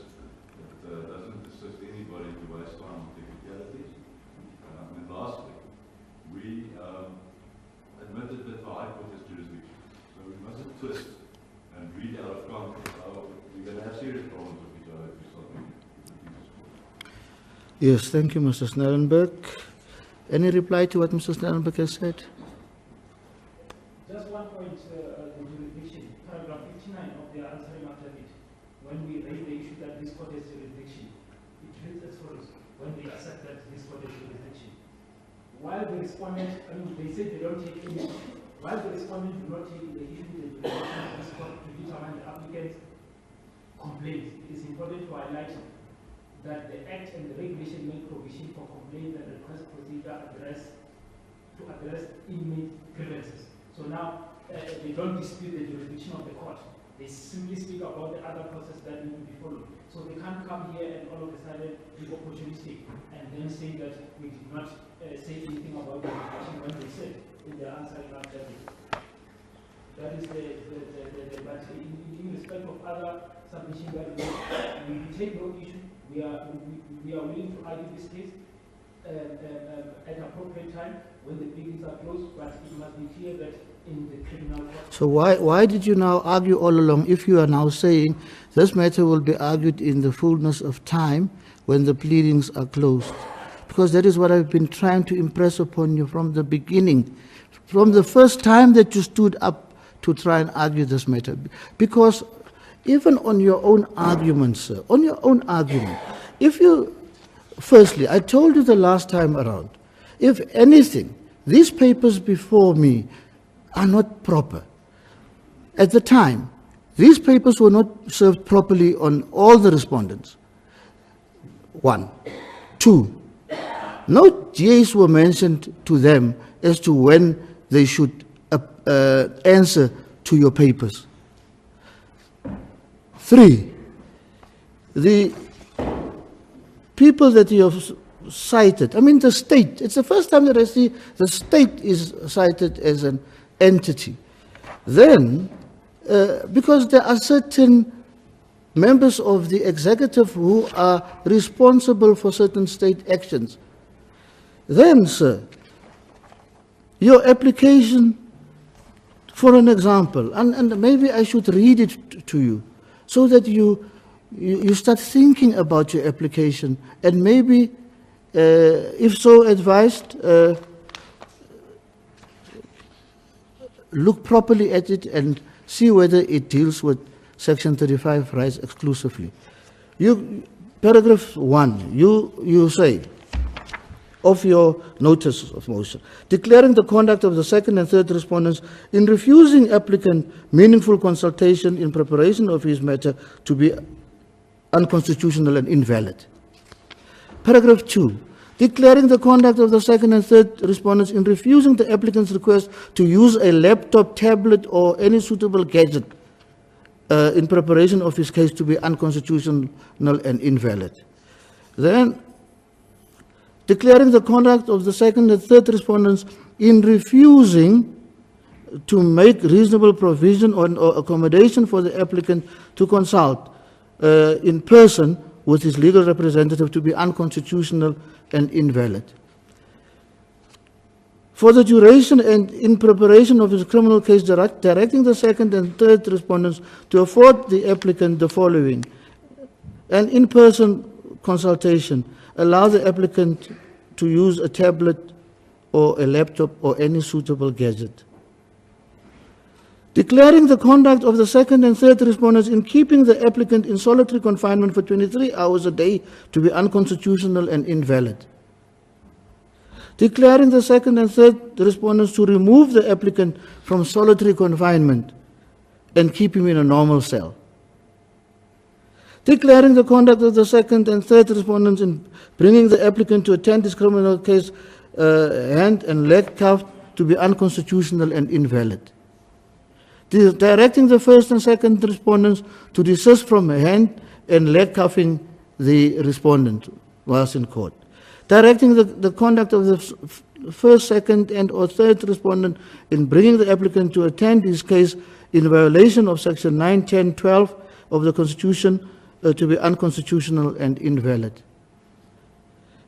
that doesn't assist anybody to waste time on technicalities. And lastly, we admitted that the High Court has jurisdiction. So we mustn't twist and read out of context. We're going to have serious problems with each other if we start reading. Yes, thank you, Mr. Snellenberg. Any reply to what Mr. Snellenberg has said? Just one point, the jurisdiction, paragraph 59 of the answering affidavit. When we raise the issue that this court has jurisdiction, it reads as follows: when we accept that this court has jurisdiction. While the respondent, they say they don't take any, while the respondent do not take the issue the jurisdiction of this court to determine the applicant's complaint, it is important to highlight that the Act and the regulation make provision for complaint and request procedure to address inmate grievances. So now, they don't dispute the jurisdiction of the court. They simply speak about the other process that need to be followed. So they can't come here and all of a sudden be opportunistic and then say that we did not say anything about the jurisdiction when they said in their answering affidavit. That is but in respect of other submission that we take no issue. We are willing to argue this case at appropriate time when the pleadings are closed, but it must be clear that in the criminal court. So why did you now argue all along if you are now saying this matter will be argued in the fullness of time when the pleadings are closed? Because that is what I've been trying to impress upon you from the beginning, from the first time that you stood up to try and argue this matter. Because even on your own argument, sir, on your own argument, if you, firstly, I told you the last time around, if anything, these papers before me are not proper. At the time, these papers were not served properly on all the respondents. 1. 2. No days were mentioned to them as to when they should answer to your papers. 3. The people that you have cited, I mean the state, it's the first time that I see the state is cited as an entity. Then, because there are certain members of the executive who are responsible for certain state actions. Then, sir, your application, for an example, and maybe I should read it to you, so that you start thinking about your application, and maybe, if so advised, look properly at it and see whether it deals with Section 35 rights exclusively. Paragraph 1, you say, of your notice of motion, declaring the conduct of the second and third respondents in refusing applicant meaningful consultation in preparation of his matter to be unconstitutional and invalid. Paragraph 2, declaring the conduct of the second and third respondents in refusing the applicant's request to use a laptop, tablet, or any suitable gadget in preparation of his case to be unconstitutional and invalid. Then, declaring the conduct of the second and third respondents in refusing to make reasonable provision or accommodation for the applicant to consult in person with his legal representative to be unconstitutional and invalid. For the duration and in preparation of his criminal case, directing the second and third respondents to afford the applicant the following: an in-person consultation, allow the applicant to use a tablet or a laptop or any suitable gadget. Declaring the conduct of the second and third respondents in keeping the applicant in solitary confinement for 23 hours a day to be unconstitutional and invalid. Declaring the second and third respondents to remove the applicant from solitary confinement and keep him in a normal cell. Declaring the conduct of the second and third respondents in bringing the applicant to attend his criminal case hand and leg cuffed to be unconstitutional and invalid. Directing the first and second respondents to desist from hand and leg cuffing the respondent whilst in court. Directing the conduct of the first, second, and or third respondent in bringing the applicant to attend his case in violation of Section 9, 10, 12 of the Constitution to be unconstitutional and invalid.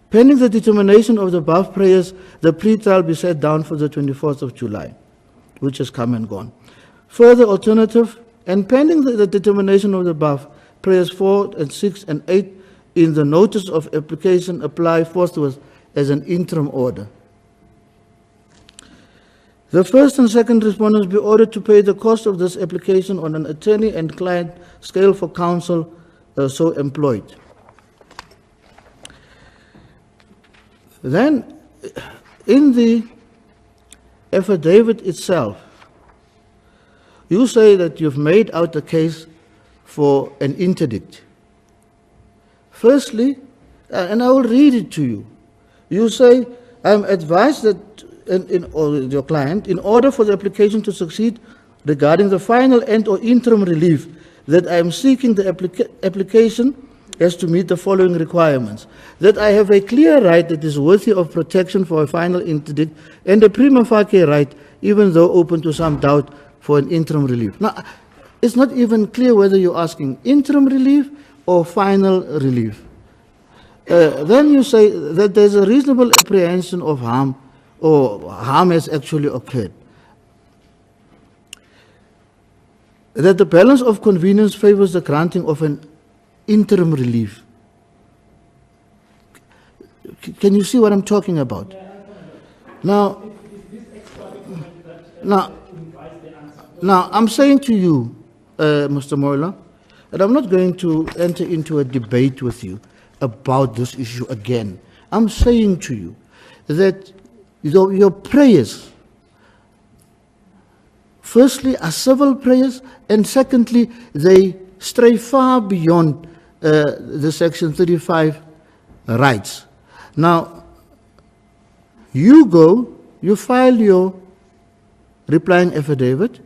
Pending the determination of the above prayers, the pre-trial be set down for the 24th of July, which has come and gone. Further alternative, and pending the determination of the above, prayers 4 and 6 and 8 in the notice of application apply forthwith as an interim order. The first and second respondents be ordered to pay the cost of this application on an attorney and client scale for counsel so employed. Then, in the affidavit itself, you say that you've made out a case for an interdict. Firstly, and I will read it to you. You say, I am advised that your client, in order for the application to succeed regarding the final and or interim relief, that I am seeking the application has to meet the following requirements: that I have a clear right that is worthy of protection for a final interdict, and a prima facie right, even though open to some doubt, for an interim relief. Now, it's not even clear whether you're asking interim relief or final relief. Then you say that there's a reasonable apprehension of harm, or harm has actually occurred. That the balance of convenience favors the granting of an interim relief. Can you see what I'm talking about? Now, I'm saying to you, Mr. Moyla, that I'm not going to enter into a debate with you about this issue again. I'm saying to you that your prayers, firstly, are civil prayers, and secondly, they stray far beyond the Section 35 rights. Now, you file your replying affidavit,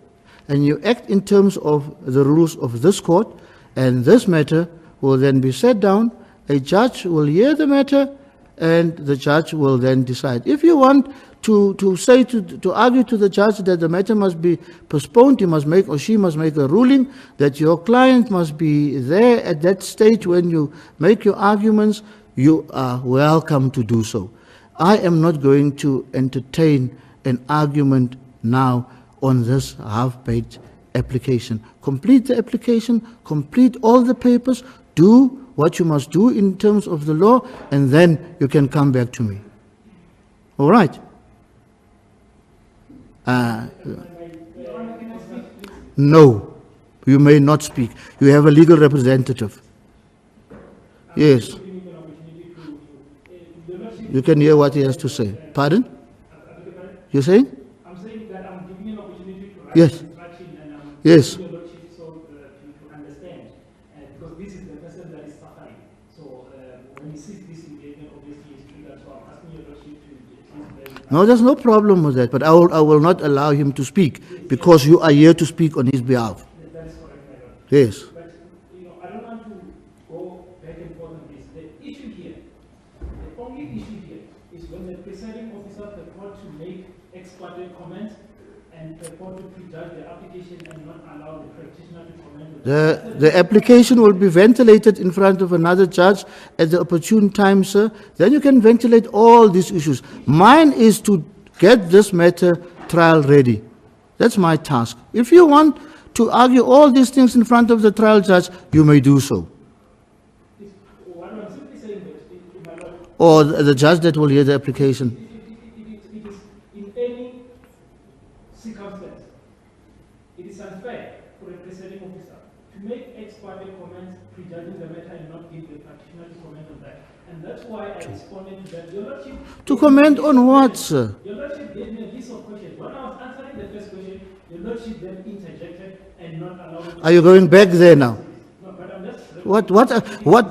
and you act in terms of the rules of this court, and this matter will then be set down. A judge will hear the matter, and the judge will then decide. If you want to argue to the judge that the matter must be postponed, he must make, or she must make a ruling that your client must be there at that stage when you make your arguments, you are welcome to do so. I am not going to entertain an argument now on this half-baked application. Complete the application, complete all the papers, do what you must do in terms of the law, and then you can come back to me. All right? No, you may not speak. You have a legal representative. Yes. You can hear what he has to say. Pardon? You're saying? I'm saying that I'm giving you an opportunity to write Yes. instruction, and I'm Yes. giving your lordship so to understand, because this is the person that is suffering. So when he sees this engagement, obviously it's triggered. So I'm asking your lordship to please. No, there's no problem with that, but I will not allow him to speak because you are here to speak on his behalf. That is correct, my lord. Yes. But I don't want to go back and forth on this. The issue here, the only issue here, is when the presiding officer purport to make ex parte comments and purport to prejudge the application and not allow the practitioner to comment on The application will be ventilated in front of another judge at the opportune time, sir. Then you can ventilate all these issues. Mine is to get this matter trial ready. That's my task. If you want to argue all these things in front of the trial judge, you may do so. What I'm simply saying that, my lord, Or the judge that will hear the application. it is in any circumstance, it is unfair for a presiding officer to make ex parte comments prejudging the matter and not give the practitioner to comment on that. And that's why I responded to that. Your lordship, To comment on what, sir? your lordship gave me a list of questions. When I was answering the first question, your lordship then interjected and not allowed. Are you going back there now? No, but I'm just.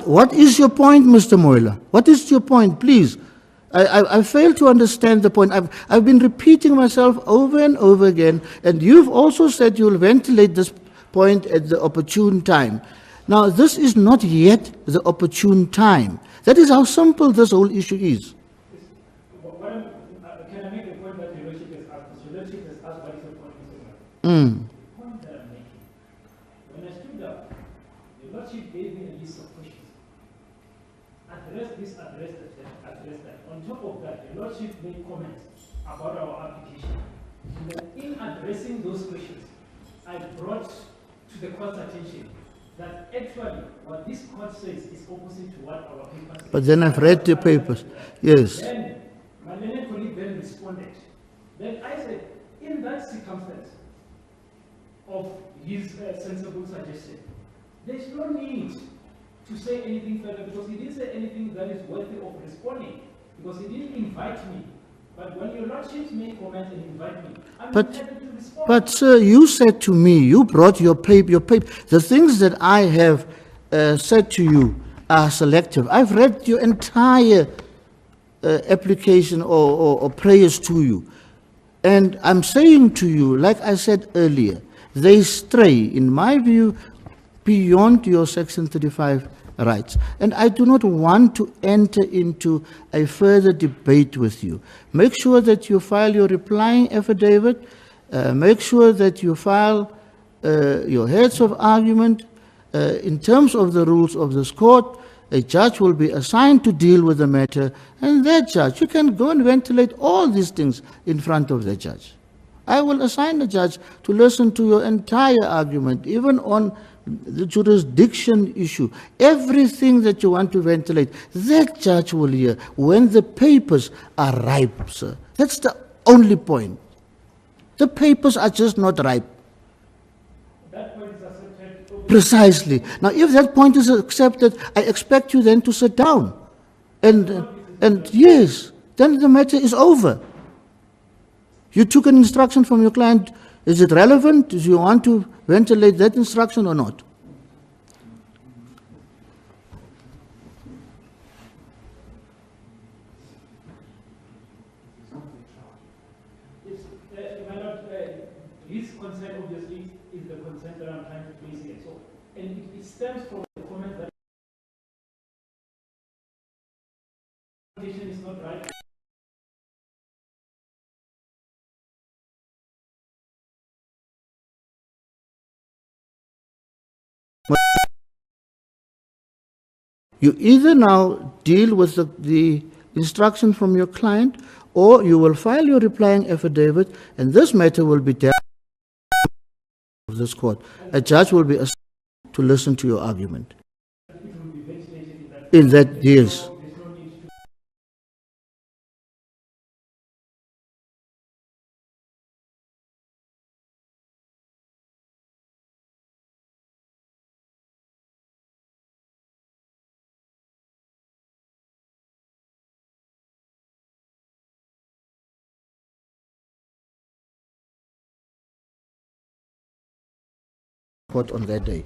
What is your point, Mr. Moyla? What is your point, please? I fail to understand the point. I've been repeating myself over and over again, and you've also said you'll ventilate this point at the opportune time. Now, this is not yet the opportune time. That is how simple this whole issue is. Can I make the point that your lordship has asked? Because your lordship has asked what is the point, Mr. Moyla. Mm. The point that I'm making, when I stood up, the lordship gave me a list of questions. Address this, address that, address that. On top of that, the lordship made comments about our application. And then in addressing those questions, I brought to the court's attention that actually what this court says is opposite to what our papers say. But then I've read the papers. Yes. Then my learned colleague then responded. Then I said, in that circumstance of his sensible suggestion, there's no need to say anything further because he didn't say anything that is worthy of responding because he didn't invite me. But when your lordship made comments and invite me, I'm happy to respond. But sir, you said to me, you brought your paper. The things that I have said to you are selective. I've read your entire application or prayers to you. And I'm saying to you, like I said earlier, they stray, in my view, beyond your Section 35 rights. And I do not want to enter into a further debate with you. Make sure that you file your replying affidavit. Make sure that you file your heads of argument. In terms of the rules of this court, a judge will be assigned to deal with the matter, and that judge, you can go and ventilate all these things in front of the judge. I will assign a judge to listen to your entire argument, even on the jurisdiction issue. Everything that you want to ventilate, that judge will hear when the papers are ripe, sir. That's the only point. The papers are just not ripe. That point is accepted. Precisely. Now, if that point is accepted, I expect you then to sit down. And yes, then the matter is over. You took an instruction from your client. Is it relevant? Do you want to ventilate that instruction or not? His concern obviously is the concern that I'm trying to place here. So, and it stems from the comment that the condition is not right. You either now deal with the instruction from your client, or you will file your replying affidavit, and this matter will be dealt with this court. A judge will be assigned to listen to your argument. In that, yes. Court on that day.